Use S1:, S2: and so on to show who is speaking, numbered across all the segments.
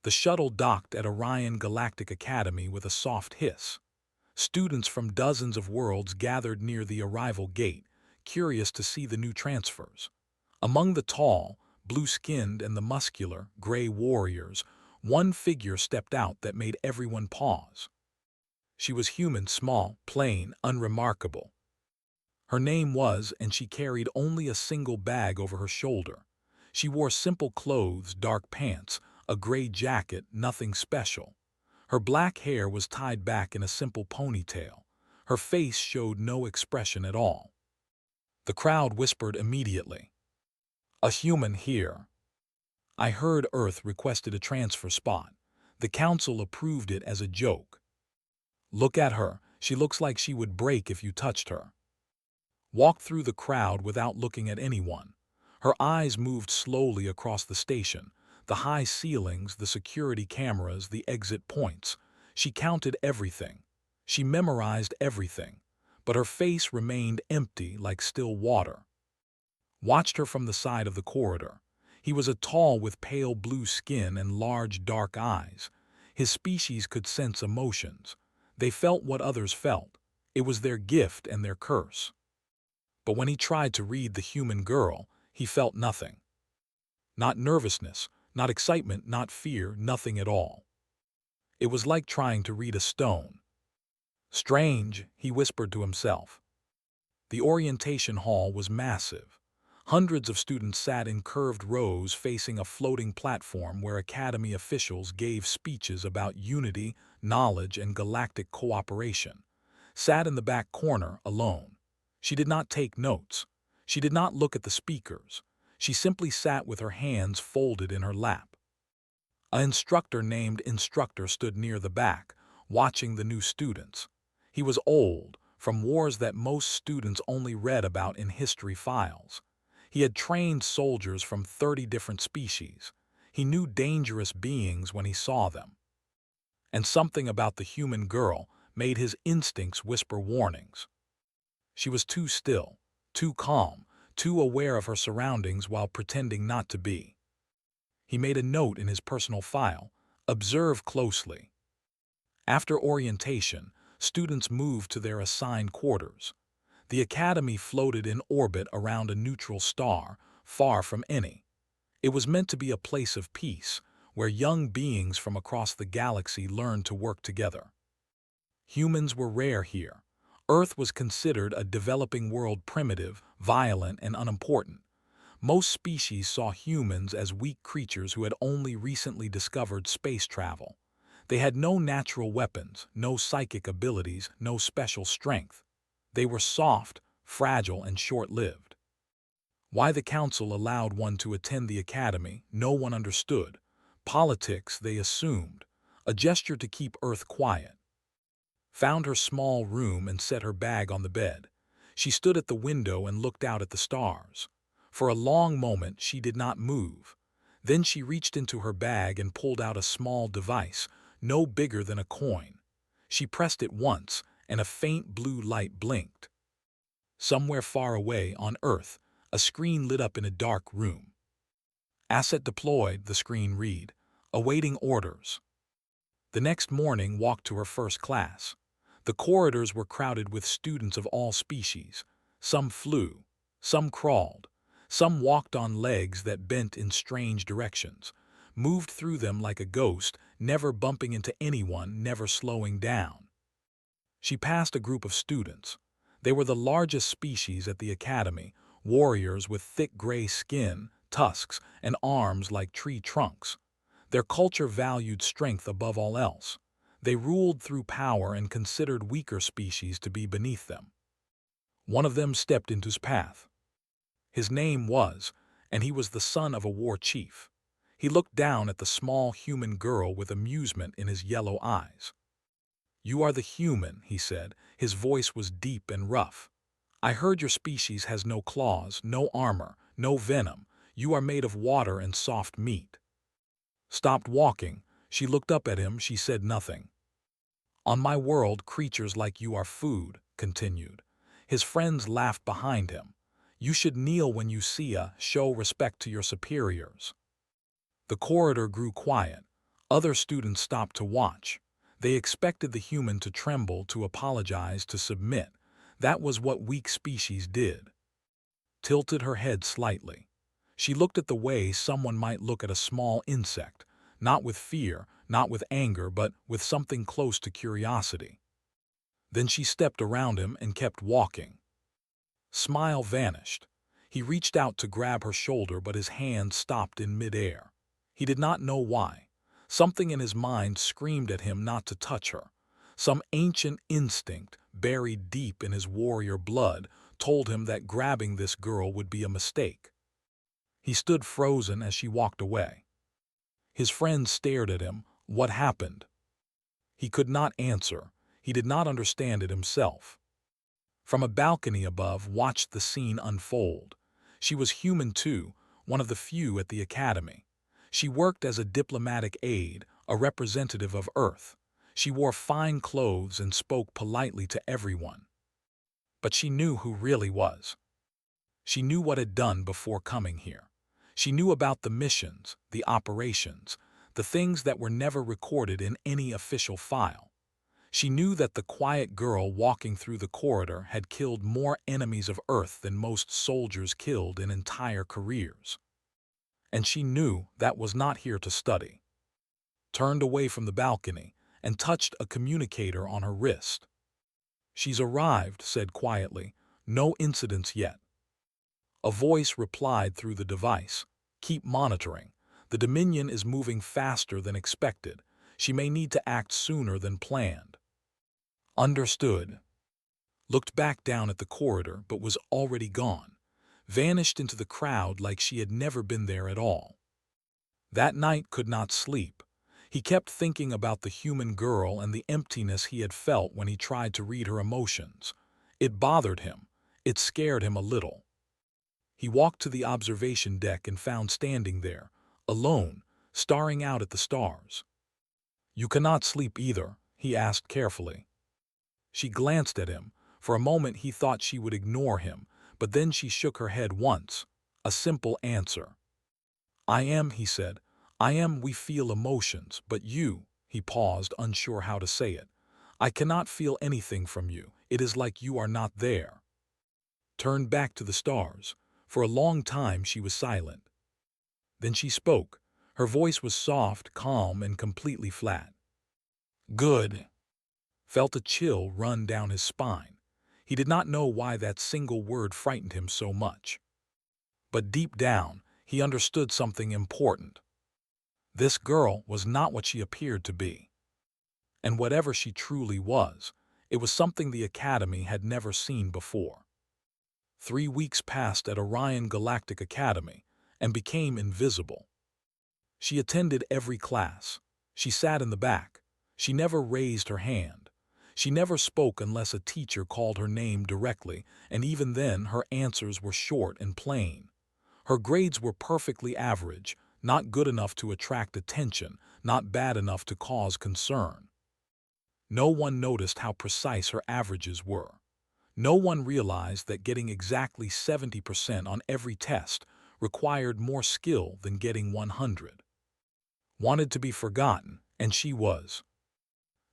S1: The shuttle docked at Orion Galactic Academy with a soft hiss. Students from dozens of worlds gathered near the arrival gate, curious to see the new transfers. Among the tall, blue-skinned and the muscular, gray warriors, one figure stepped out that made everyone pause. She was human, small, plain, unremarkable. Her name was, and she carried only a single bag over her shoulder. She wore simple clothes, dark pants, a gray jacket, nothing special. Her black hair was tied back in a simple ponytail. Her face showed no expression at all. The crowd whispered immediately, "A human here." I heard Earth requested a transfer spot. The council approved it as a joke. "Look at her. She looks like she would break if you touched her." Walked through the crowd without looking at anyone. Her eyes moved slowly across the station, the high ceilings, the security cameras, the exit points. She counted everything. She memorized everything. But her face remained empty like still water. Watched her from the side of the corridor. He was a tall with pale blue skin and large dark eyes. His species could sense emotions. They felt what others felt. It was their gift and their curse. But when he tried to read the human girl, he felt nothing. Not nervousness, not excitement, not fear, nothing at all. It was like trying to read a stone. "Strange," he whispered to himself. The orientation hall was massive. Hundreds of students sat in curved rows facing a floating platform where Academy officials gave speeches about unity, knowledge, and galactic cooperation. Sat in the back corner, alone. She did not take notes. She did not look at the speakers. She simply sat with her hands folded in her lap. An instructor named Instructor stood near the back, watching the new students. He was old, from wars that most students only read about in history files. He had trained soldiers from 30 different species. He knew dangerous beings when he saw them. And something about the human girl made his instincts whisper warnings. She was too still, too calm, too aware of her surroundings while pretending not to be. He made a note in his personal file, "Observe closely." After orientation, students moved to their assigned quarters. The academy floated in orbit around a neutral star, far from any. It was meant to be a place of peace, where young beings from across the galaxy learned to work together. Humans were rare here. Earth was considered a developing world, primitive, violent, and unimportant. Most species saw humans as weak creatures who had only recently discovered space travel. They had no natural weapons, no psychic abilities, no special strength. They were soft, fragile, and short-lived. Why the council allowed one to attend the academy, no one understood. Politics, they assumed. A gesture to keep Earth quiet. Found her small room and set her bag on the bed. She stood at the window and looked out at the stars. For a long moment she did not move. Then she reached into her bag and pulled out a small device, no bigger than a coin. She pressed it once, and a faint blue light blinked. Somewhere far away on Earth, a screen lit up in a dark room. "Asset deployed," the screen read. "Awaiting orders." The next morning walked to her first class. The corridors were crowded with students of all species. Some flew, some crawled, some walked on legs that bent in strange directions, moved through them like a ghost, never bumping into anyone, never slowing down. She passed a group of students. They were the largest species at the academy, warriors with thick gray skin, tusks, and arms like tree trunks. Their culture valued strength above all else. They ruled through power and considered weaker species to be beneath them. One of them stepped into his path. His name was, and he was the son of a war chief. He looked down at the small human girl with amusement in his yellow eyes. "You are the human," he said. His voice was deep and rough. "I heard your species has no claws, no armor, no venom. You are made of water and soft meat." Stopped walking. She looked up at him. She said nothing. "On my world, creatures like you are food," continued. His friends laughed behind him. "You should kneel when you see show respect to your superiors." The corridor grew quiet. Other students stopped to watch. They expected the human to tremble, to apologize, to submit. That was what weak species did. Tilted her head slightly. She looked at the way someone might look at a small insect, not with fear, not with anger, but with something close to curiosity. Then she stepped around him and kept walking. Smile vanished. He reached out to grab her shoulder, but his hand stopped in midair. He did not know why. Something in his mind screamed at him not to touch her. Some ancient instinct, buried deep in his warrior blood, told him that grabbing this girl would be a mistake. He stood frozen as she walked away. His friends stared at him. What happened? He could not answer. He did not understand it himself. From a balcony above, watched the scene unfold. She was human too, one of the few at the academy. She worked as a diplomatic aide, a representative of Earth. She wore fine clothes and spoke politely to everyone. But she knew who really was. She knew what had done before coming here. She knew about the missions, the operations, the things that were never recorded in any official file. She knew that the quiet girl walking through the corridor had killed more enemies of Earth than most soldiers killed in entire careers. And she knew that was not here to study. Turned away from the balcony and touched a communicator on her wrist. "She's arrived," said quietly. "No incidents yet." A voice replied through the device. "Keep monitoring. The Dominion is moving faster than expected. She may need to act sooner than planned." Understood. Looked back down at the corridor, but was already gone. Vanished into the crowd like she had never been there at all. That night could not sleep. He kept thinking about the human girl and the emptiness he had felt when he tried to read her emotions. It bothered him. It scared him a little. He walked to the observation deck and found standing there, alone, staring out at the stars. "You cannot sleep either?" he asked carefully. She glanced at him. For a moment he thought she would ignore him, but then she shook her head once. A simple answer. "I am," he said. "I am. We feel emotions, but you," he paused, unsure how to say it. "I cannot feel anything from you. It is like you are not there." Turned back to the stars. For a long time she was silent. Then she spoke. Her voice was soft, calm, and completely flat. "Good." Felt a chill run down his spine. He did not know why that single word frightened him so much. But deep down, he understood something important. This girl was not what she appeared to be. And whatever she truly was, it was something the Academy had never seen before. 3 weeks passed at Orion Galactic Academy and became invisible. She attended every class. She sat in the back. She never raised her hand. She never spoke unless a teacher called her name directly, and even then her answers were short and plain. Her grades were perfectly average, not good enough to attract attention, not bad enough to cause concern. No one noticed how precise her averages were. No one realized that getting exactly 70% on every test required more skill than getting 100. Wanted to be forgotten, and she was.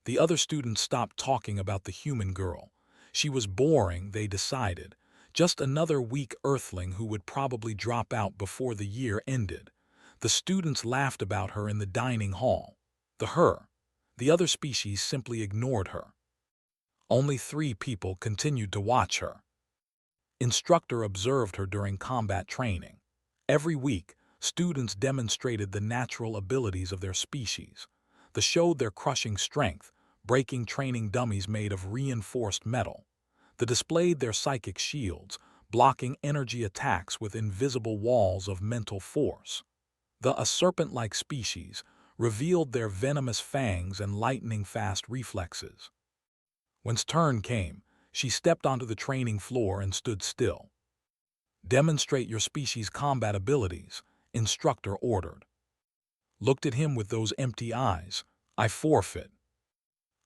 S1: The other students stopped talking about the human girl. She was boring, they decided. Just another weak earthling who would probably drop out before the year ended. The students laughed about her in the dining hall. The other species simply ignored her. Only 3 people continued to watch her. Instructor observed her during combat training. Every week, students demonstrated the natural abilities of their species. They showed their crushing strength, breaking training dummies made of reinforced metal. They displayed their psychic shields, blocking energy attacks with invisible walls of mental force. A serpent-like species revealed their venomous fangs and lightning-fast reflexes. When's turn came, she stepped onto the training floor and stood still. "Demonstrate your species' combat abilities," instructor ordered. Looked at him with those empty eyes. "I forfeit."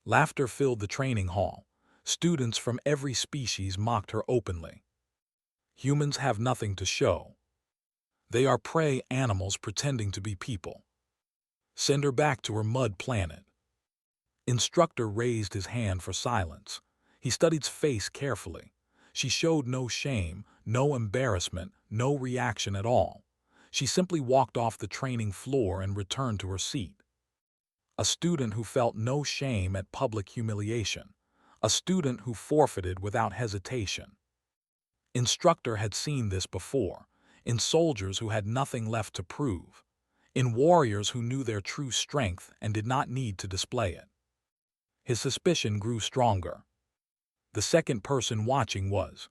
S1: Laughter filled the training hall. Students from every species mocked her openly. Humans have nothing to show. They are prey animals pretending to be people. Send her back to her mud planet. Instructor raised his hand for silence. He studied face carefully. She showed no shame, no embarrassment, no reaction at all. She simply walked off the training floor and returned to her seat. A student who felt no shame at public humiliation. A student who forfeited without hesitation. Instructor had seen this before, in soldiers who had nothing left to prove, in warriors who knew their true strength and did not need to display it. His suspicion grew stronger. The second person watching was.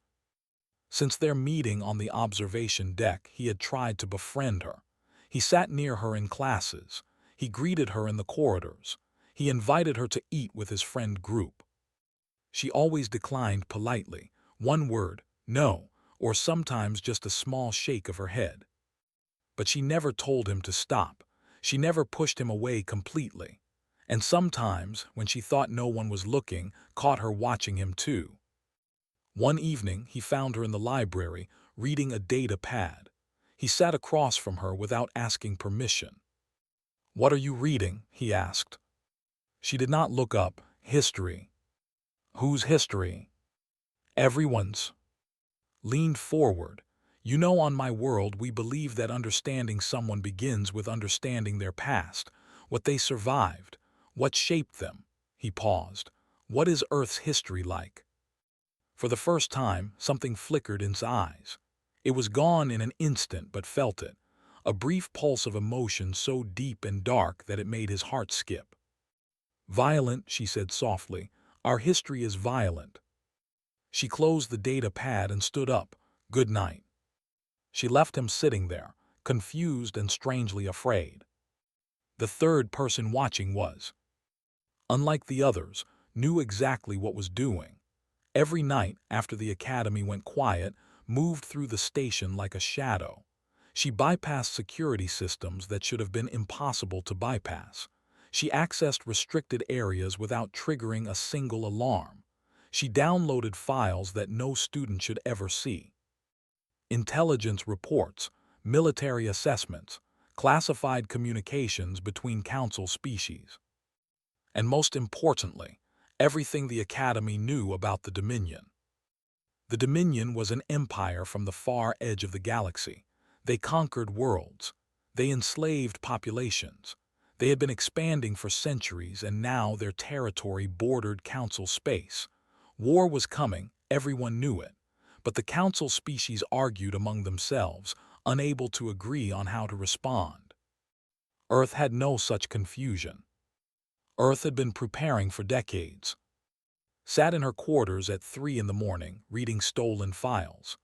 S1: Since their meeting on the observation deck, he had tried to befriend her. He sat near her in classes. He greeted her in the corridors. He invited her to eat with his friend group. She always declined politely, one word, no, or sometimes just a small shake of her head. But she never told him to stop. She never pushed him away completely. And sometimes, when she thought no one was looking, caught her watching him too. One evening, he found her in the library, reading a data pad. He sat across from her without asking permission. "What are you reading?" he asked. She did not look up. "History." "Whose history?" "Everyone's." Leaned forward. "You know, on my world, we believe that understanding someone begins with understanding their past, what they survived, what shaped them." He paused. "What is Earth's history like?" For the first time, something flickered in his eyes. It was gone in an instant, but felt it. A brief pulse of emotion so deep and dark that it made his heart skip. "Violent," she said softly. "Our history is violent." She closed the data pad and stood up. "Good night." She left him sitting there, confused and strangely afraid. The third person watching was, unlike the others, knew exactly what was doing. Every night, after the academy went quiet, moved through the station like a shadow. She bypassed security systems that should have been impossible to bypass. She accessed restricted areas without triggering a single alarm. She downloaded files that no student should ever see. Intelligence reports, military assessments, classified communications between council species. And most importantly, everything the Academy knew about the Dominion. The Dominion was an empire from the far edge of the galaxy. They conquered worlds. They enslaved populations. They had been expanding for centuries, and now their territory bordered Council space. War was coming, everyone knew it. But the Council species argued among themselves, unable to agree on how to respond. Earth had no such confusion. Earth had been preparing for decades. Sat in her quarters at 3 in the morning, reading stolen files.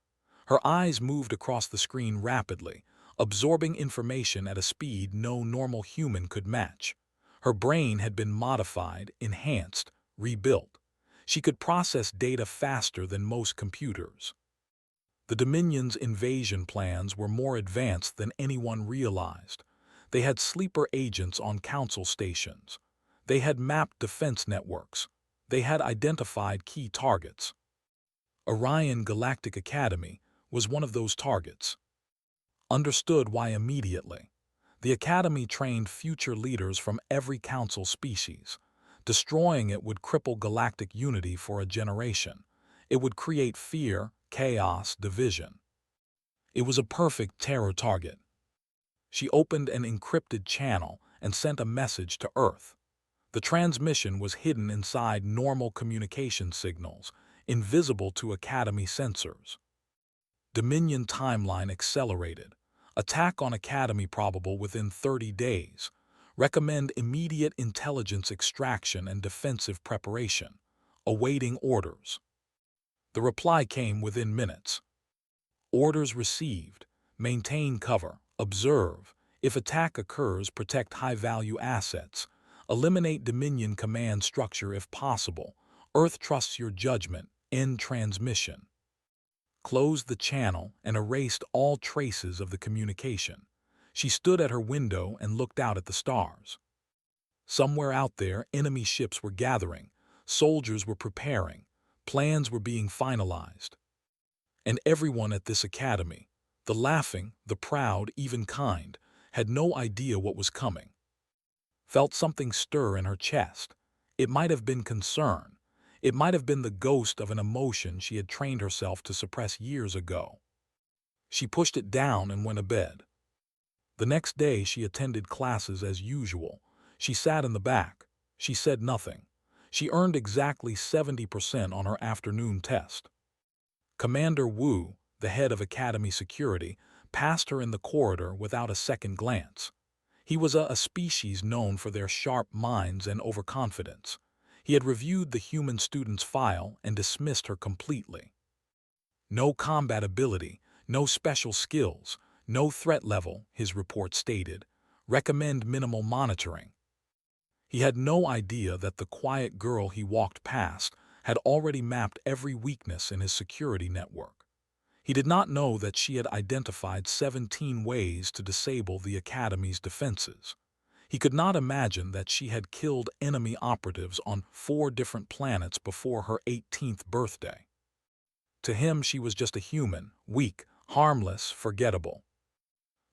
S1: Her eyes moved across the screen rapidly, absorbing information at a speed no normal human could match. Her brain had been modified, enhanced, rebuilt. She could process data faster than most computers. The Dominion's invasion plans were more advanced than anyone realized. They had sleeper agents on council stations. They had mapped defense networks. They had identified key targets. Orion Galactic Academy was one of those targets. Understood why immediately. The Academy trained future leaders from every council species. Destroying it would cripple galactic unity for a generation. It would create fear, chaos, division. It was a perfect terror target. She opened an encrypted channel and sent a message to Earth. The transmission was hidden inside normal communication signals, invisible to Academy sensors. Dominion timeline accelerated. Attack on Academy probable within 30 days. Recommend immediate intelligence extraction and defensive preparation. Awaiting orders. The reply came within minutes. Orders received. Maintain cover. Observe. If attack occurs, protect high-value assets. Eliminate Dominion command structure if possible. Earth trusts your judgment. End transmission. Closed the channel and erased all traces of the communication. She stood at her window and looked out at the stars. Somewhere out there, enemy ships were gathering. Soldiers were preparing. Plans were being finalized. And everyone at this academy, the laughing, the proud, even kind, had no idea what was coming. felt something stir in her chest. It might have been concern. It might have been the ghost of an emotion she had trained herself to suppress years ago. She pushed it down and went to bed. The next day she attended classes as usual. She sat in the back. She said nothing. She earned exactly 70% on her afternoon test. Commander Wu, the head of Academy Security, passed her in the corridor without a second glance. He was a species known for their sharp minds and overconfidence. He had reviewed the human student's file and dismissed her completely. No combat ability, no special skills, no threat level, his report stated. Recommend minimal monitoring. He had no idea that the quiet girl he walked past had already mapped every weakness in his security network. He did not know that she had identified 17 ways to disable the Academy's defenses. He could not imagine that she had killed enemy operatives on 4 different planets before her 18th birthday. To him, she was just a human, weak, harmless, forgettable.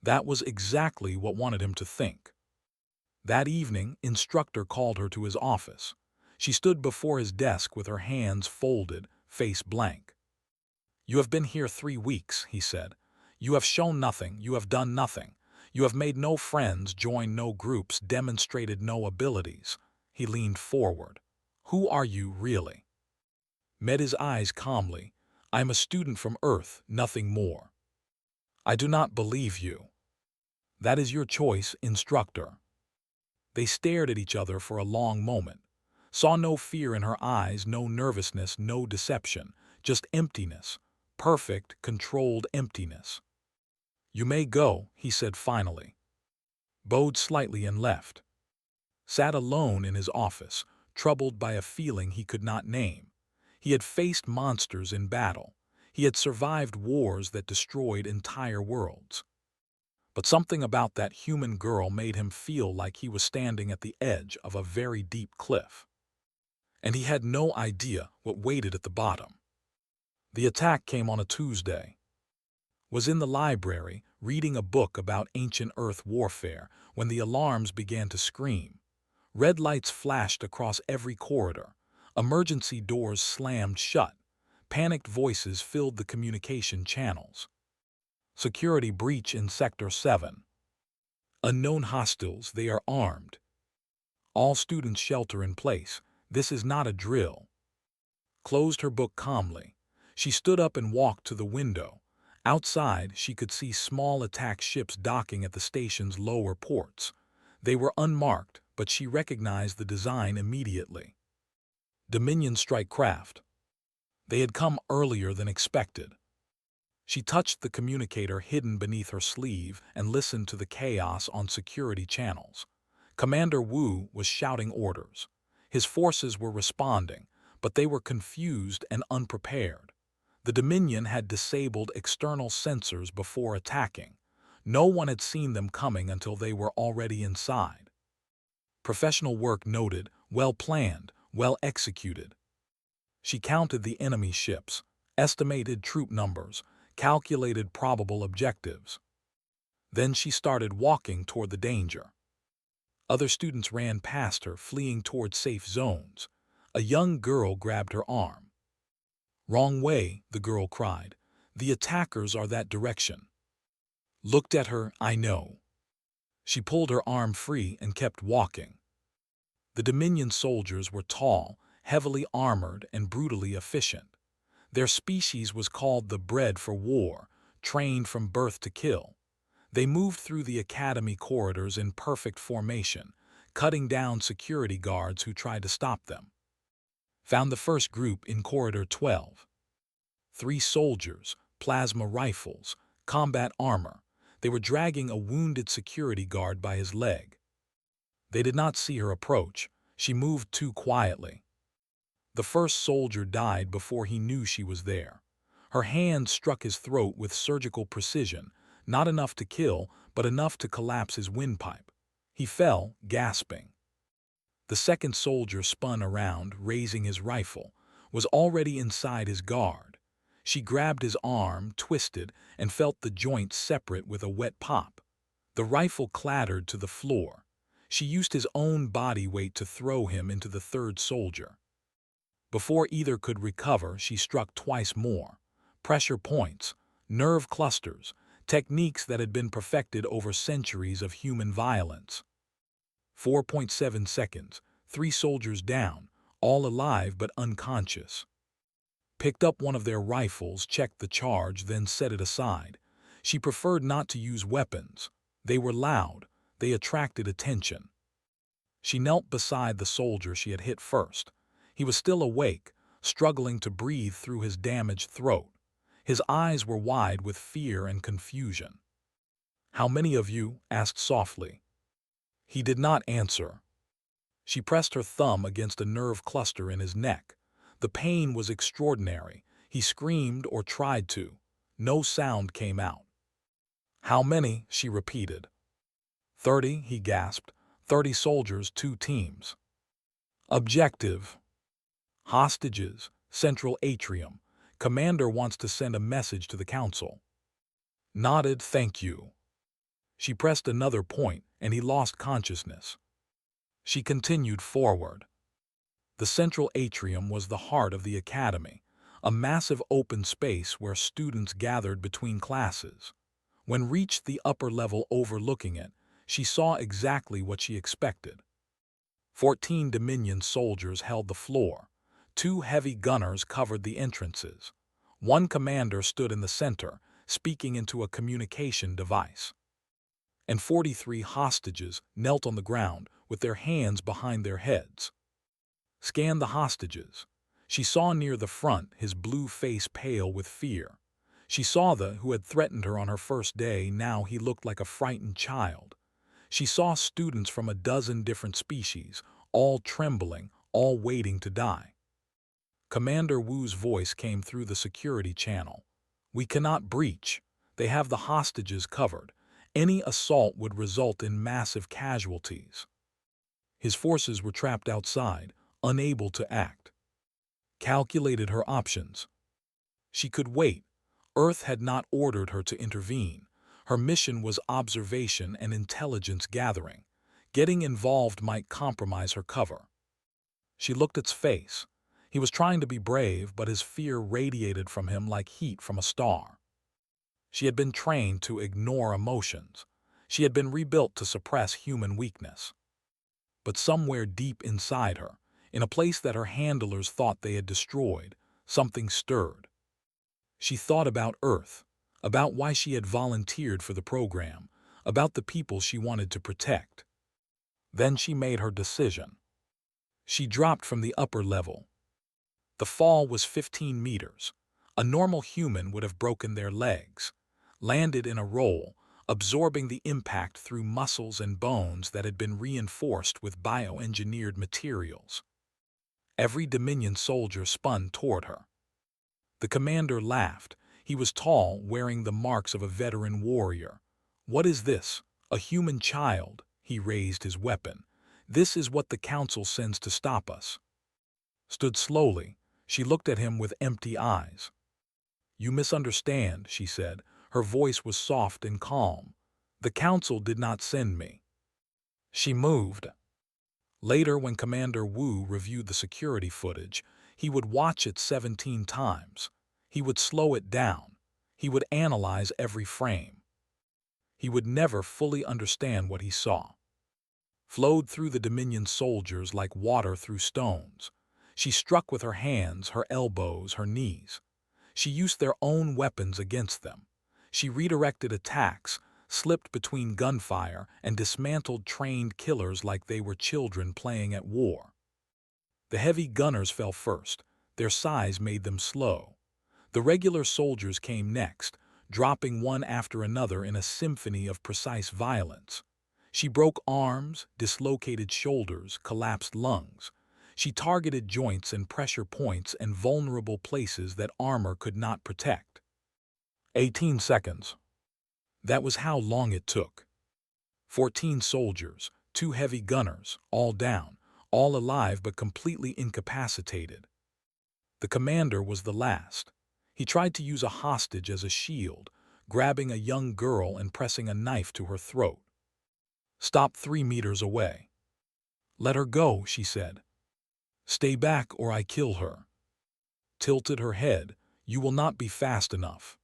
S1: That was exactly what wanted him to think. That evening, instructor called her to his office. She stood before his desk with her hands folded, face blank. "You have been here 3 weeks," he said. "You have shown nothing, you have done nothing. You have made no friends, joined no groups, demonstrated no abilities." He leaned forward. "Who are you, really?" Met his eyes calmly. "I am a student from Earth, nothing more." "I do not believe you." "That is your choice, instructor." They stared at each other for a long moment, saw no fear in her eyes, no nervousness, no deception, just emptiness, perfect, controlled emptiness. "You may go," he said finally. Bowed slightly and left. Sat alone in his office, troubled by a feeling he could not name. He had faced monsters in battle. He had survived wars that destroyed entire worlds. But something about that human girl made him feel like he was standing at the edge of a very deep cliff. And he had no idea what waited at the bottom. The attack came on a Tuesday. Was in the library, reading a book about ancient Earth warfare, when the alarms began to scream. Red lights flashed across every corridor. Emergency doors slammed shut. Panicked voices filled the communication channels. Security breach in Sector 7. Unknown hostiles, they are armed. All students shelter in place. This is not a drill. Closed her book calmly. She stood up and walked to the window. Outside, she could see small attack ships docking at the station's lower ports. They were unmarked, but she recognized the design immediately. Dominion strike craft. They had come earlier than expected. She touched the communicator hidden beneath her sleeve and listened to the chaos on security channels. Commander Wu was shouting orders. His forces were responding, but they were confused and unprepared. The Dominion had disabled external sensors before attacking. No one had seen them coming until they were already inside. Professional work noted, well planned, well executed. She counted the enemy ships, estimated troop numbers, calculated probable objectives. Then she started walking toward the danger. Other students ran past her, fleeing toward safe zones. A young girl grabbed her arm. "Wrong way," the girl cried. "The attackers are that direction." Looked at her, "I know." She pulled her arm free and kept walking. The Dominion soldiers were tall, heavily armored, and brutally efficient. Their species was called the bred for war, trained from birth to kill. They moved through the academy corridors in perfect formation, cutting down security guards who tried to stop them. Found the first group in Corridor 12. 3 soldiers, plasma rifles, combat armor. They were dragging a wounded security guard by his leg. They did not see her approach. She moved too quietly. The first soldier died before he knew she was there. Her hand struck his throat with surgical precision, not enough to kill, but enough to collapse his windpipe. He fell, gasping. The second soldier spun around, raising his rifle, was already inside his guard. She grabbed his arm, twisted, and felt the joint separate with a wet pop. The rifle clattered to the floor. She used his own body weight to throw him into the third soldier. Before either could recover, she struck twice more. Pressure points, nerve clusters, techniques that had been perfected over centuries of human violence. 4.7 seconds, 3 soldiers down, all alive but unconscious. Picked up one of their rifles, checked the charge, then set it aside. She preferred not to use weapons. They were loud. They attracted attention. She knelt beside the soldier she had hit first. He was still awake, struggling to breathe through his damaged throat. His eyes were wide with fear and confusion. "How many of you?" asked softly. He did not answer. She pressed her thumb against a nerve cluster in his neck. The pain was extraordinary. He screamed or tried to. No sound came out. "How many?" she repeated. 30, he gasped. 30 soldiers, 2 teams. Objective: hostages, central atrium. Commander wants to send a message to the council. Nodded, "Thank you." She pressed another point, and he lost consciousness. She continued forward. The central atrium was the heart of the academy, a massive open space where students gathered between classes. When reached the upper level overlooking it, she saw exactly what she expected. 14 Dominion soldiers held the floor. 2 heavy gunners covered the entrances. 1 commander stood in the center, speaking into a communication device. And 43 hostages knelt on the ground with their hands behind their heads. Scanned the hostages. She saw near the front his blue face pale with fear. She saw the who had threatened her on her first day. Now he looked like a frightened child. She saw students from a dozen different species, all trembling, all waiting to die. Commander Wu's voice came through the security channel. "We cannot breach. They have the hostages covered. Any assault would result in massive casualties." His forces were trapped outside, unable to act. Calculated her options. She could wait. Earth had not ordered her to intervene. Her mission was observation and intelligence gathering. Getting involved might compromise her cover. She looked at his face. He was trying to be brave, but his fear radiated from him like heat from a star. She had been trained to ignore emotions. She had been rebuilt to suppress human weakness. But somewhere deep inside her, in a place that her handlers thought they had destroyed, something stirred. She thought about Earth, about why she had volunteered for the program, about the people she wanted to protect. Then she made her decision. She dropped from the upper level. The fall was 15 meters. A normal human would have broken their legs. Landed in a roll, absorbing the impact through muscles and bones that had been reinforced with bioengineered materials. Every Dominion soldier spun toward her. The commander laughed. He was tall, wearing the marks of a veteran warrior. "What is this? A human child?" He raised his weapon. "This is what the council sends to stop us." Stood slowly. She looked at him with empty eyes. "You misunderstand," she said. Her voice was soft and calm. "The council did not send me." She moved. Later, when Commander Wu reviewed the security footage, he would watch it 17 times. He would slow it down. He would analyze every frame. He would never fully understand what he saw. Flowed through the Dominion soldiers like water through stones. She struck with her hands, her elbows, her knees. She used their own weapons against them. She redirected attacks, slipped between gunfire, and dismantled trained killers like they were children playing at war. The heavy gunners fell first. Their size made them slow. The regular soldiers came next, dropping one after another in a symphony of precise violence. She broke arms, dislocated shoulders, collapsed lungs. She targeted joints and pressure points and vulnerable places that armor could not protect. 18 seconds. That was how long it took. 14 soldiers, 2 heavy gunners, all down, all alive but completely incapacitated. The commander was the last. He tried to use a hostage as a shield, grabbing a young girl and pressing a knife to her throat. Stop 3 meters away. Let her go, she said. Stay back or I kill her. Tilted her head. You will not be fast enough.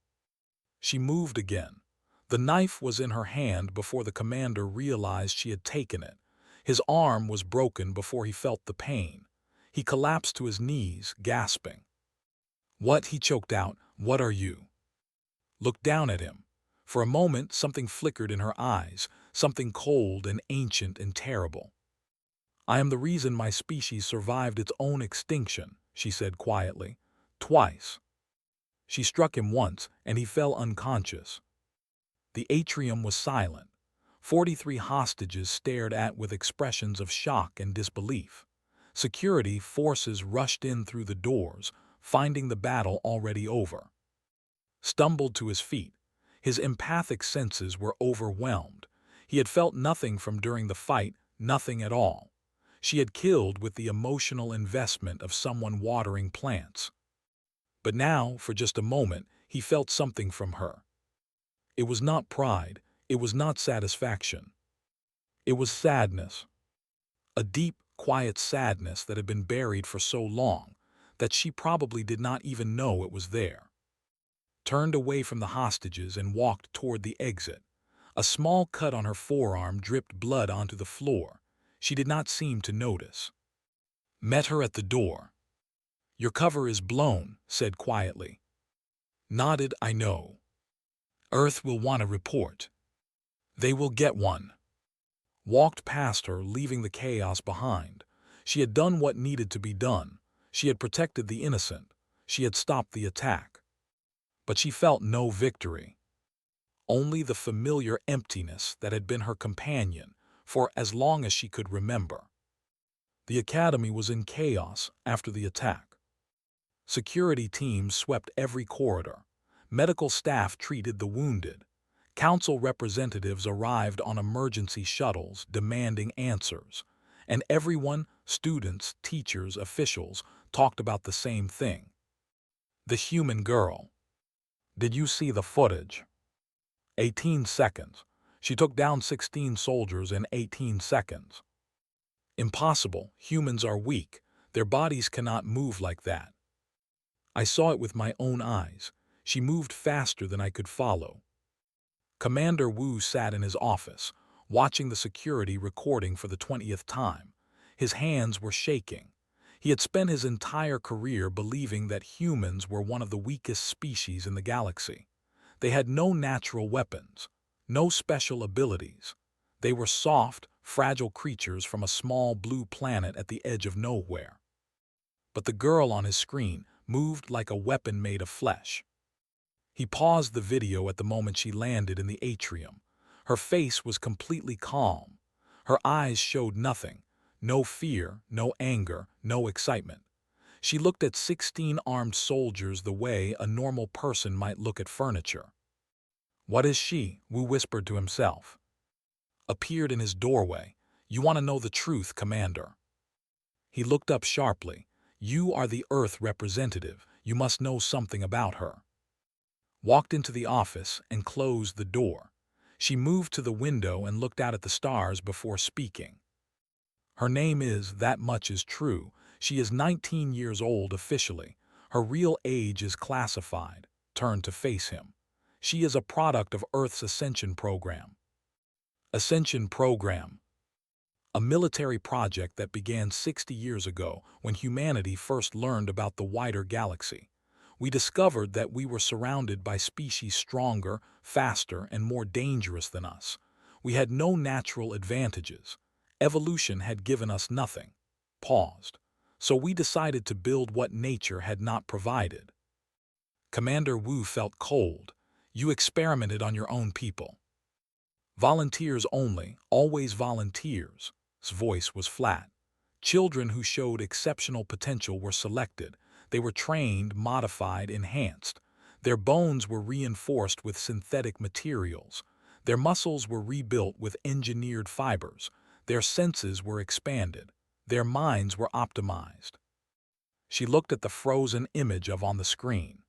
S1: She moved again. The knife was in her hand before the commander realized she had taken it. His arm was broken before he felt the pain. He collapsed to his knees, gasping. What? He choked out. What are you? Looked down at him. For a moment, something flickered in her eyes, something cold and ancient and terrible. I am the reason my species survived its own extinction, she said quietly. Twice. She struck him once, and he fell unconscious. The atrium was silent. 43 hostages stared at with expressions of shock and disbelief. Security forces rushed in through the doors, finding the battle already over. Stumbled to his feet. His empathic senses were overwhelmed. He had felt nothing from during the fight, nothing at all. She had killed with the emotional investment of someone watering plants. But now, for just a moment, he felt something from her. It was not pride, it was not satisfaction. It was sadness. A deep, quiet sadness that had been buried for so long that she probably did not even know it was there. Turned away from the hostages and walked toward the exit. A small cut on her forearm dripped blood onto the floor. She did not seem to notice. Met her at the door. Your cover is blown, said quietly. Nodded, I know. Earth will want a report. They will get one. Walked past her, leaving the chaos behind. She had done what needed to be done. She had protected the innocent. She had stopped the attack. But she felt no victory. Only the familiar emptiness that had been her companion for as long as she could remember. The academy was in chaos after the attack. Security teams swept every corridor. Medical staff treated the wounded. Council representatives arrived on emergency shuttles demanding answers. And everyone, students, teachers, officials, talked about the same thing. The human girl. Did you see the footage? 18 seconds. She took down 16 soldiers in 18 seconds. Impossible. Humans are weak. Their bodies cannot move like that. I saw it with my own eyes. She moved faster than I could follow. Commander Wu sat in his office, watching the security recording for the 20th time. His hands were shaking. He had spent his entire career believing that humans were one of the weakest species in the galaxy. They had no natural weapons, no special abilities. They were soft, fragile creatures from a small blue planet at the edge of nowhere. But the girl on his screen moved like a weapon made of flesh. He paused the video at the moment she landed in the atrium. Her face was completely calm. Her eyes showed nothing, no fear, no anger, no excitement. She looked at 16 armed soldiers the way a normal person might look at furniture. What is she? Wu whispered to himself. Appeared in his doorway. You want to know the truth, Commander. He looked up sharply. You are the Earth representative. You must know something about her. Walked into the office and closed the door. She moved to the window and looked out at the stars before speaking. Her name is, that much is true. She is 19 years old officially. Her real age is classified. Turned to face him. She is a product of Earth's Ascension Program. Ascension Program. A military project that began 60 years ago when humanity first learned about the wider galaxy. We discovered that we were surrounded by species stronger, faster, and more dangerous than us. We had no natural advantages. Evolution had given us nothing. Paused. So we decided to build what nature had not provided. Commander Wu felt cold. You experimented on your own people. Volunteers only, always volunteers. His voice was flat. Children who showed exceptional potential were selected. They were trained, modified, enhanced. Their bones were reinforced with synthetic materials. Their muscles were rebuilt with engineered fibers. Their senses were expanded. Their minds were optimized. She looked at the frozen image on the screen.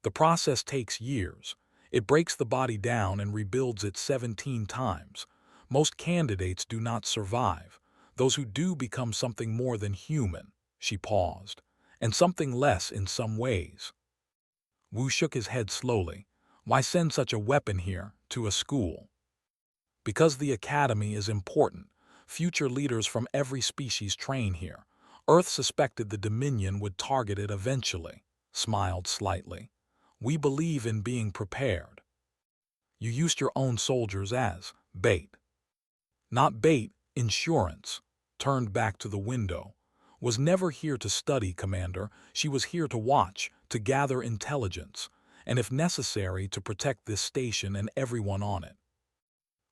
S1: The process takes years. It breaks the body down and rebuilds it 17 times. Most candidates do not survive. Those who do become something more than human." She paused. "And something less in some ways." Wu shook his head slowly. "Why send such a weapon here, to a school?" "Because the academy is important. Future leaders from every species train here. Earth suspected the Dominion would target it eventually," smiled slightly. "We believe in being prepared." "You used your own soldiers as bait." "Not bait, insurance." Turned back to the window. "Was never here to study, Commander. She was here to watch, to gather intelligence, and if necessary to protect this station and everyone on it."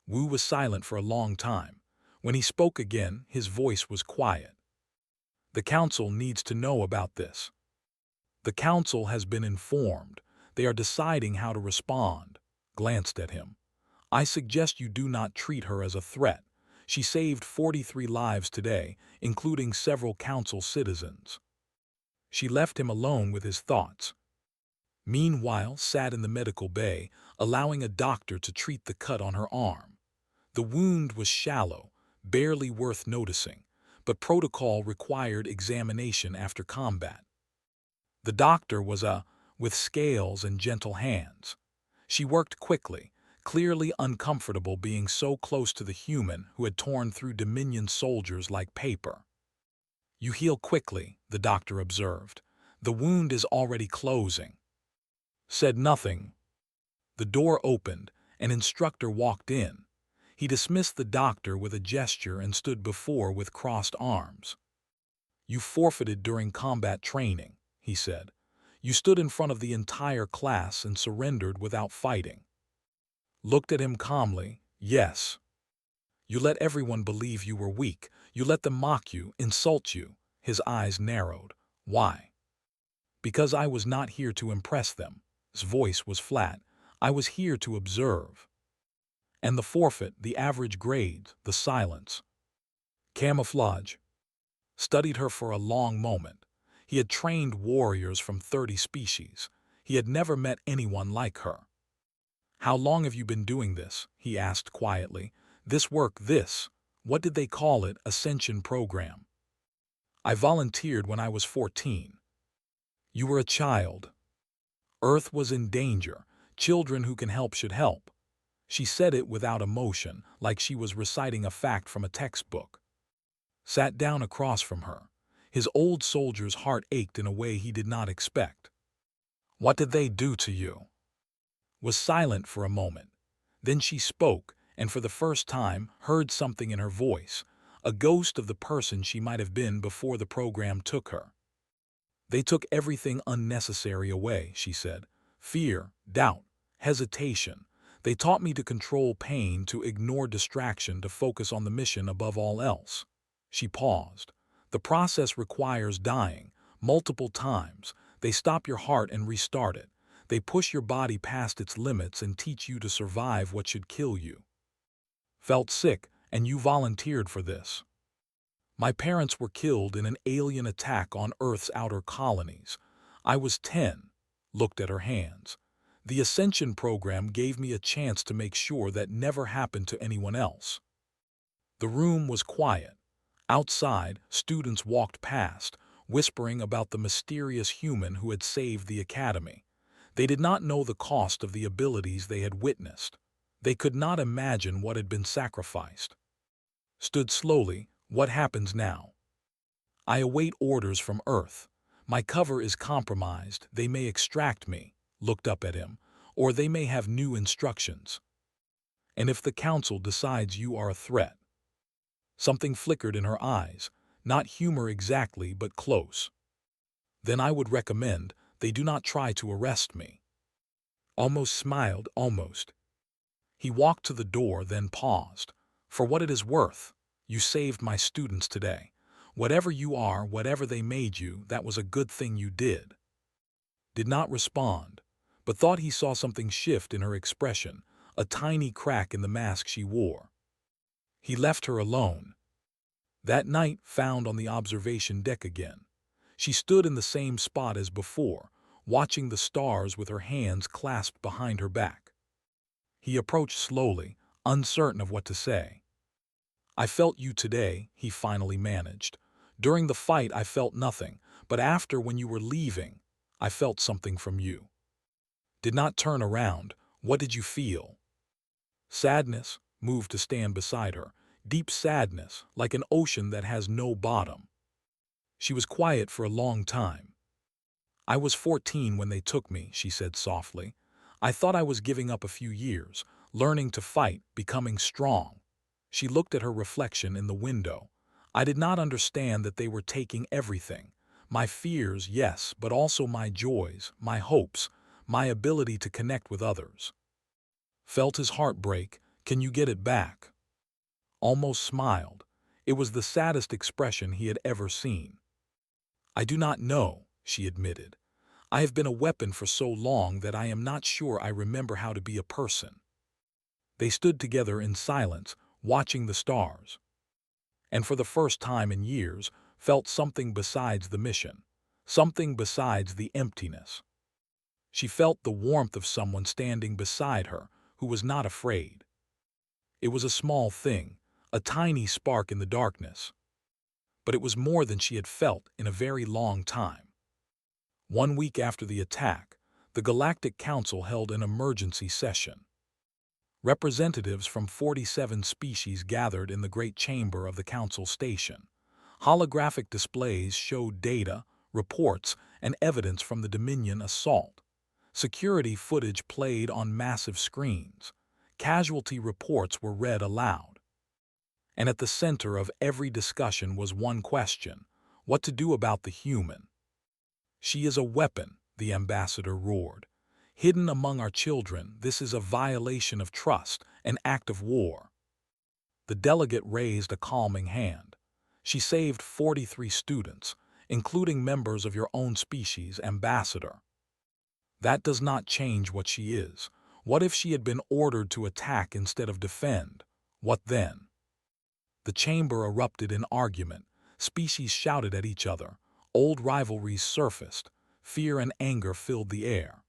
S1: Wu was silent for a long time. When he spoke again, his voice was quiet. "The Council needs to know about this." "The Council has been informed. They are deciding how to respond." Glanced at him. "I suggest you do not treat her as a threat. She saved 43 lives today, including several Council citizens." She left him alone with his thoughts. Meanwhile, sat in the medical bay, allowing a doctor to treat the cut on her arm. The wound was shallow, barely worth noticing, but protocol required examination after combat. The doctor was with scales and gentle hands. She worked quickly, clearly uncomfortable being so close to the human who had torn through Dominion soldiers like paper. "You heal quickly," the doctor observed. "The wound is already closing." Said nothing. The door opened. An instructor walked in. He dismissed the doctor with a gesture and stood before with crossed arms. "You forfeited during combat training," he said. "You stood in front of the entire class and surrendered without fighting." Looked at him calmly. "Yes." "You let everyone believe you were weak. You let them mock you, insult you." His eyes narrowed. "Why?" "Because I was not here to impress them." His voice was flat. "I was here to observe." "And the forfeit, the average grades, the silence." "Camouflage." Studied her for a long moment. He had trained warriors from 30 species. He had never met anyone like her. "How long have you been doing this?" he asked quietly. "This work, what did they call it, ascension program?" "I volunteered when I was 14. "You were a child." "Earth was in danger. Children who can help should help." She said it without emotion, like she was reciting a fact from a textbook. Sat down across from her. His old soldier's heart ached in a way he did not expect. "What did they do to you?" Was silent for a moment. Then she spoke, and for the first time heard something in her voice, a ghost of the person she might have been before the program took her. "They took everything unnecessary away," she said. "Fear, doubt, hesitation. They taught me to control pain, to ignore distraction, to focus on the mission above all else." She paused. "The process requires dying, multiple times. They stop your heart and restart it. They push your body past its limits and teach you to survive what should kill you." "Felt sick, and you volunteered for this." "My parents were killed in an alien attack on Earth's outer colonies. I was 10. Looked at her hands. "The Ascension program gave me a chance to make sure that never happened to anyone else." The room was quiet. Outside, students walked past, whispering about the mysterious human who had saved the academy. They did not know the cost of the abilities they had witnessed. They could not imagine what had been sacrificed. Stood slowly. "What happens now?" "I await orders from Earth. My cover is compromised. They may extract me." Looked up at him. "Or they may have new instructions." "And if the Council decides you are a threat?" Something flickered in her eyes. Not humor exactly, but close. "Then I would recommend they do not try to arrest me." Almost smiled, almost. He walked to the door, then paused. "For what it is worth, you saved my students today. Whatever you are, whatever they made you, that was a good thing you did." Did not respond, but thought he saw something shift in her expression, a tiny crack in the mask she wore. He left her alone. That night, found on the observation deck again. She stood in the same spot as before, watching the stars with her hands clasped behind her back. He approached slowly, uncertain of what to say. "I felt you today," he finally managed. "During the fight I felt nothing, but after when you were leaving, I felt something from you." Did not turn around. What did you feel? Sadness, moved to stand beside her. Deep sadness, like an ocean that has no bottom. She was quiet for a long time. "I was 14 when they took me," she said softly. "I thought I was giving up a few years, learning to fight, becoming strong." She looked at her reflection in the window. "I did not understand that they were taking everything. My fears, yes, but also my joys, my hopes, my ability to connect with others." Felt his heart break. "Can you get it back?" Almost smiled. It was the saddest expression he had ever seen. "I do not know," she admitted. "I have been a weapon for so long that I am not sure I remember how to be a person." They stood together in silence, watching the stars, and for the first time in years felt something besides the mission, something besides the emptiness. She felt the warmth of someone standing beside her who was not afraid. It was a small thing, a tiny spark in the darkness, but it was more than she had felt in a very long time. 1 week after the attack, the Galactic Council held an emergency session. Representatives from 47 species gathered in the Great Chamber of the Council Station. Holographic displays showed data, reports, and evidence from the Dominion assault. Security footage played on massive screens. Casualty reports were read aloud. And at the center of every discussion was one question: what to do about the human? "She is a weapon," the ambassador roared. "Hidden among our children, this is a violation of trust, an act of war." The delegate raised a calming hand. "She saved 43 students, including members of your own species, Ambassador. That does not change what she is. What if she had been ordered to attack instead of defend? What then?" The chamber erupted in argument. Species shouted at each other. Old rivalries surfaced. Fear and anger filled the air.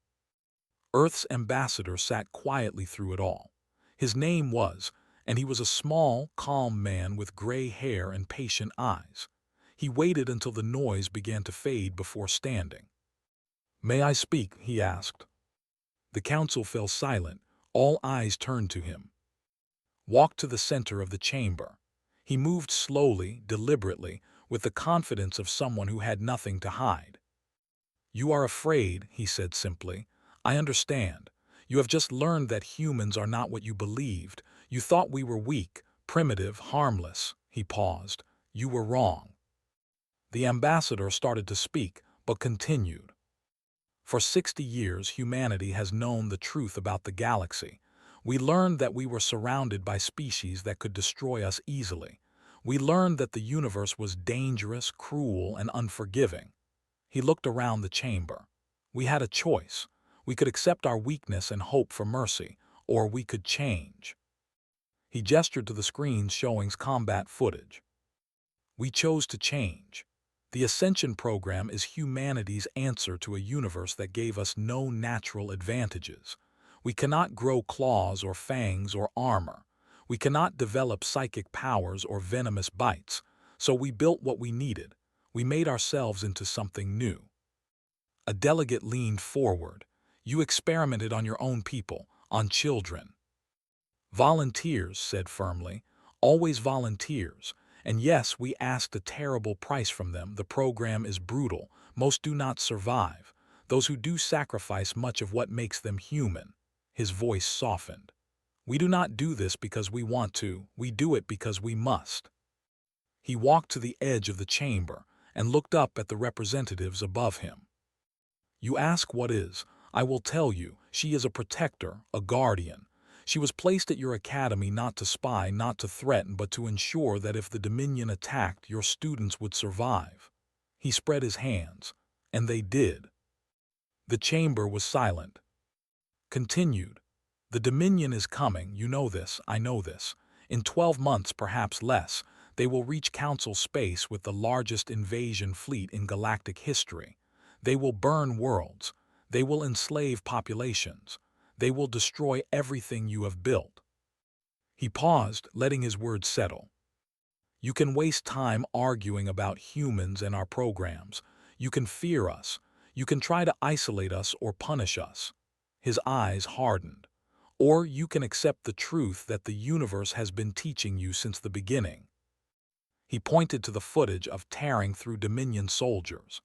S1: Earth's ambassador sat quietly through it all. His name was, and he was a small, calm man with gray hair and patient eyes. He waited until the noise began to fade before standing. "May I speak?" he asked. The council fell silent. All eyes turned to him. Walked to the center of the chamber. He moved slowly, deliberately, with the confidence of someone who had nothing to hide. "You are afraid," he said simply. "I understand. You have just learned that humans are not what you believed. You thought we were weak, primitive, harmless." He paused. "You were wrong." The ambassador started to speak, but continued. "For 60 years, humanity has known the truth about the galaxy. We learned that we were surrounded by species that could destroy us easily. We learned that the universe was dangerous, cruel, and unforgiving." He looked around the chamber. "We had a choice. We could accept our weakness and hope for mercy, or we could change." He gestured to the screens showing combat footage. "We chose to change. The Ascension program is humanity's answer to a universe that gave us no natural advantages. We cannot grow claws or fangs or armor. We cannot develop psychic powers or venomous bites. So we built what we needed. We made ourselves into something new." A delegate leaned forward. "You experimented on your own people, on children." "Volunteers," said firmly. "Always volunteers. And yes, we asked a terrible price from them. The program is brutal. Most do not survive. Those who do sacrifice much of what makes them human." His voice softened. "We do not do this because we want to. We do it because we must." He walked to the edge of the chamber and looked up at the representatives above him. "You ask what is. I will tell you. She is a protector, a guardian. She was placed at your academy not to spy, not to threaten, but to ensure that if the Dominion attacked, your students would survive." He spread his hands, and they did. The chamber was silent. Continued. "The Dominion is coming. You know this. I know this. In 12 months, perhaps less, they will reach Council space with the largest invasion fleet in galactic history. They will burn worlds. They will enslave populations. They will destroy everything you have built." He paused, letting his words settle. You can waste time arguing about humans and our programs. You can fear us. You can try to isolate us or punish us." His eyes hardened. "Or you can accept the truth that the universe has been teaching you since the beginning." He pointed to the footage of tearing through Dominion soldiers.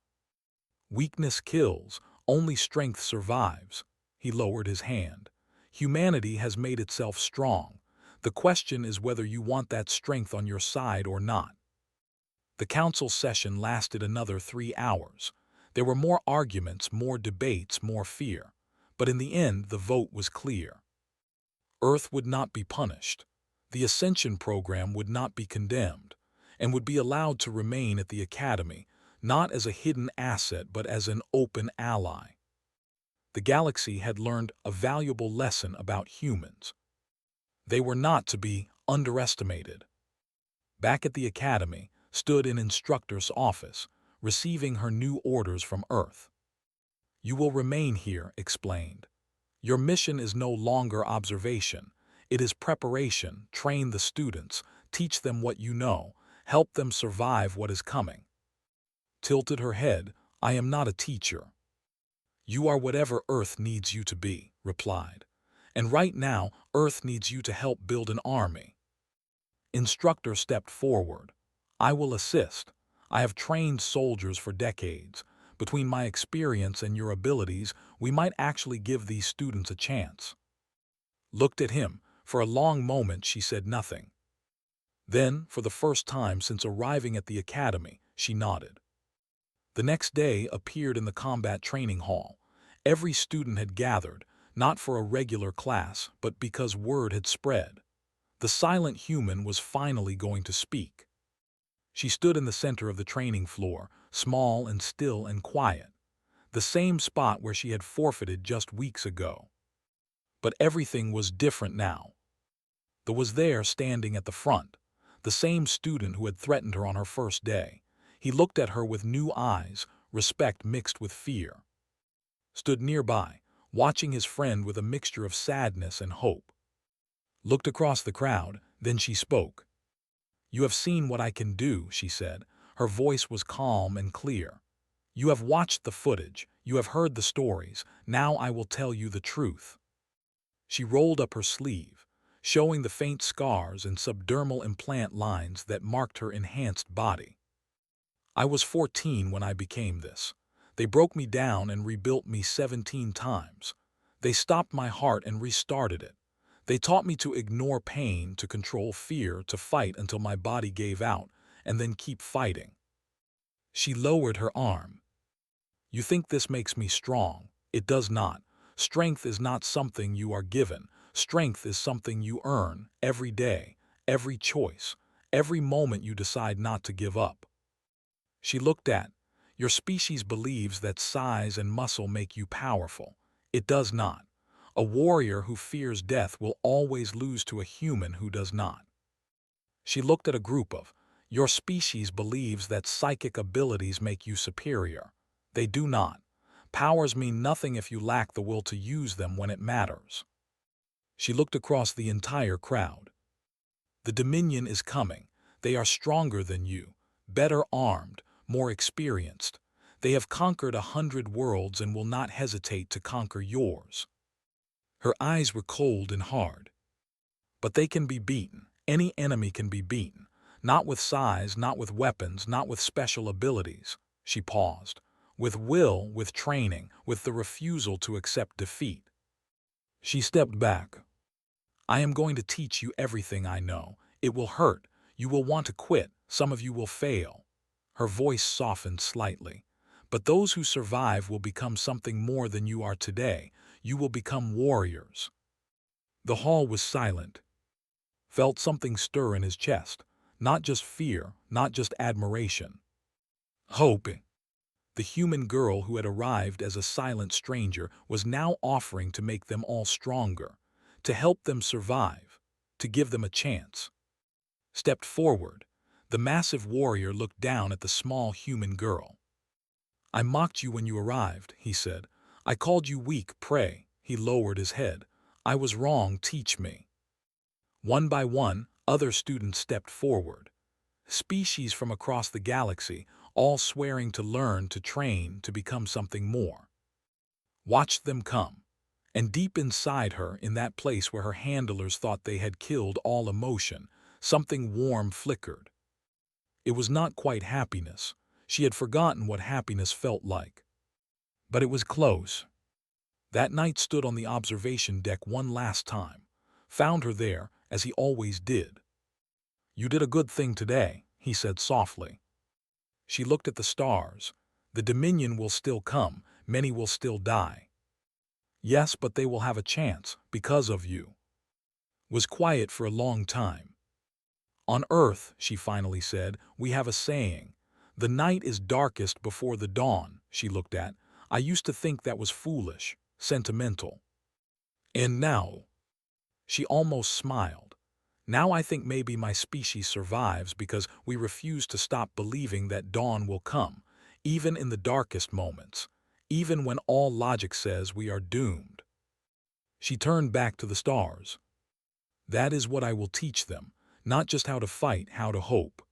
S1: "Weakness kills, only strength survives." He lowered his hand. "Humanity has made itself strong. The question is whether you want that strength on your side or not." The council session lasted another 3 hours. There were more arguments, more debates, more fear. But in the end, the vote was clear. Earth would not be punished. The Ascension program would not be condemned, and would be allowed to remain at the Academy, not as a hidden asset but as an open ally. The galaxy had learned a valuable lesson about humans. They were not to be underestimated. Back at the Academy, stood an instructor's office, receiving her new orders from Earth. "You will remain here," explained. "Your mission is no longer observation. It is preparation. Train the students, teach them what you know, help them survive what is coming." Tilted her head. "I am not a teacher." "You are whatever Earth needs you to be," replied. "And right now, Earth needs you to help build an army." Instructor stepped forward. "I will assist. I have trained soldiers for decades. Between my experience and your abilities, we might actually give these students a chance." Looked at him. For a long moment she said nothing. Then, for the first time since arriving at the Academy, she nodded. The next day appeared in the combat training hall. Every student had gathered, not for a regular class, but because word had spread. The silent human was finally going to speak. She stood in the center of the training floor, small and still and quiet, the same spot where she had forfeited just weeks ago. But everything was different now. There was there, standing at the front, the same student who had threatened her on her first day. He looked at her with new eyes, respect mixed with fear. Stood nearby, watching his friend with a mixture of sadness and hope. Looked across the crowd, then she spoke. "You have seen what I can do," she said. Her voice was calm and clear. "You have watched the footage, you have heard the stories, now I will tell you the truth." She rolled up her sleeve, showing the faint scars and subdermal implant lines that marked her enhanced body. "I was 14 when I became this. They broke me down and rebuilt me 17 times. They stopped my heart and restarted it. They taught me to ignore pain, to control fear, to fight until my body gave out, and then keep fighting." She lowered her arm. "You think this makes me strong. It does not. Strength is not something you are given. Strength is something you earn every day, every choice, every moment you decide not to give up." She looked at, "Your species believes that size and muscle make you powerful. It does not. A warrior who fears death will always lose to a human who does not." She looked at a group of, "Your species believes that psychic abilities make you superior. They do not. Powers mean nothing if you lack the will to use them when it matters." She looked across the entire crowd. "The Dominion is coming. They are stronger than you, better armed, more experienced. They have conquered 100 worlds and will not hesitate to conquer yours." Her eyes were cold and hard. "But they can be beaten. Any enemy can be beaten. Not with size, not with weapons, not with special abilities." She paused. "With will, with training, with the refusal to accept defeat." She stepped back. "I am going to teach you everything I know. It will hurt. You will want to quit. Some of you will fail." Her voice softened slightly. "But those who survive will become something more than you are today. You will become warriors." The hall was silent. Felt something stir in his chest. Not just fear, not just admiration. Hope. The human girl who had arrived as a silent stranger was now offering to make them all stronger, to help them survive, to give them a chance. Stepped forward. The massive warrior looked down at the small human girl. "I mocked you when you arrived," he said. "I called you weak, prey." He lowered his head. "I was wrong, teach me." One by one, other students stepped forward. species from across the galaxy, all swearing to learn, to train, to become something more. Watched them come, and deep inside her, in that place where her handlers thought they had killed all emotion, something warm flickered. It was not quite happiness. She had forgotten what happiness felt like. But it was close. That night stood on the observation deck one last time, found her there, as he always did. "You did a good thing today," he said softly. She looked at the stars. "The Dominion will still come, many will still die." "Yes, but they will have a chance, because of you." Was quiet for a long time. "On Earth," she finally said, "we have a saying. The night is darkest before the dawn." She looked at. "I used to think that was foolish, sentimental. And now," she almost smiled, "now I think maybe my species survives because we refuse to stop believing that dawn will come, even in the darkest moments, even when all logic says we are doomed." She turned back to the stars. "That is what I will teach them, not just how to fight, how to hope."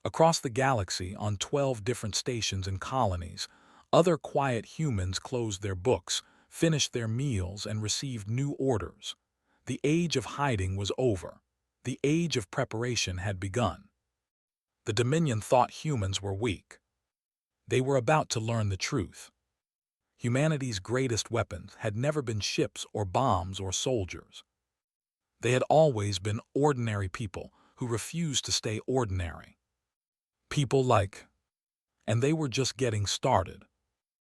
S1: Across the galaxy, on 12 different stations and colonies, other quiet humans closed their books, finished their meals, and received new orders. The age of hiding was over. The age of preparation had begun. The Dominion thought humans were weak. They were about to learn the truth. Humanity's greatest weapons had never been ships or bombs or soldiers. They had always been ordinary people who refused to stay ordinary. People like, and they were just getting started.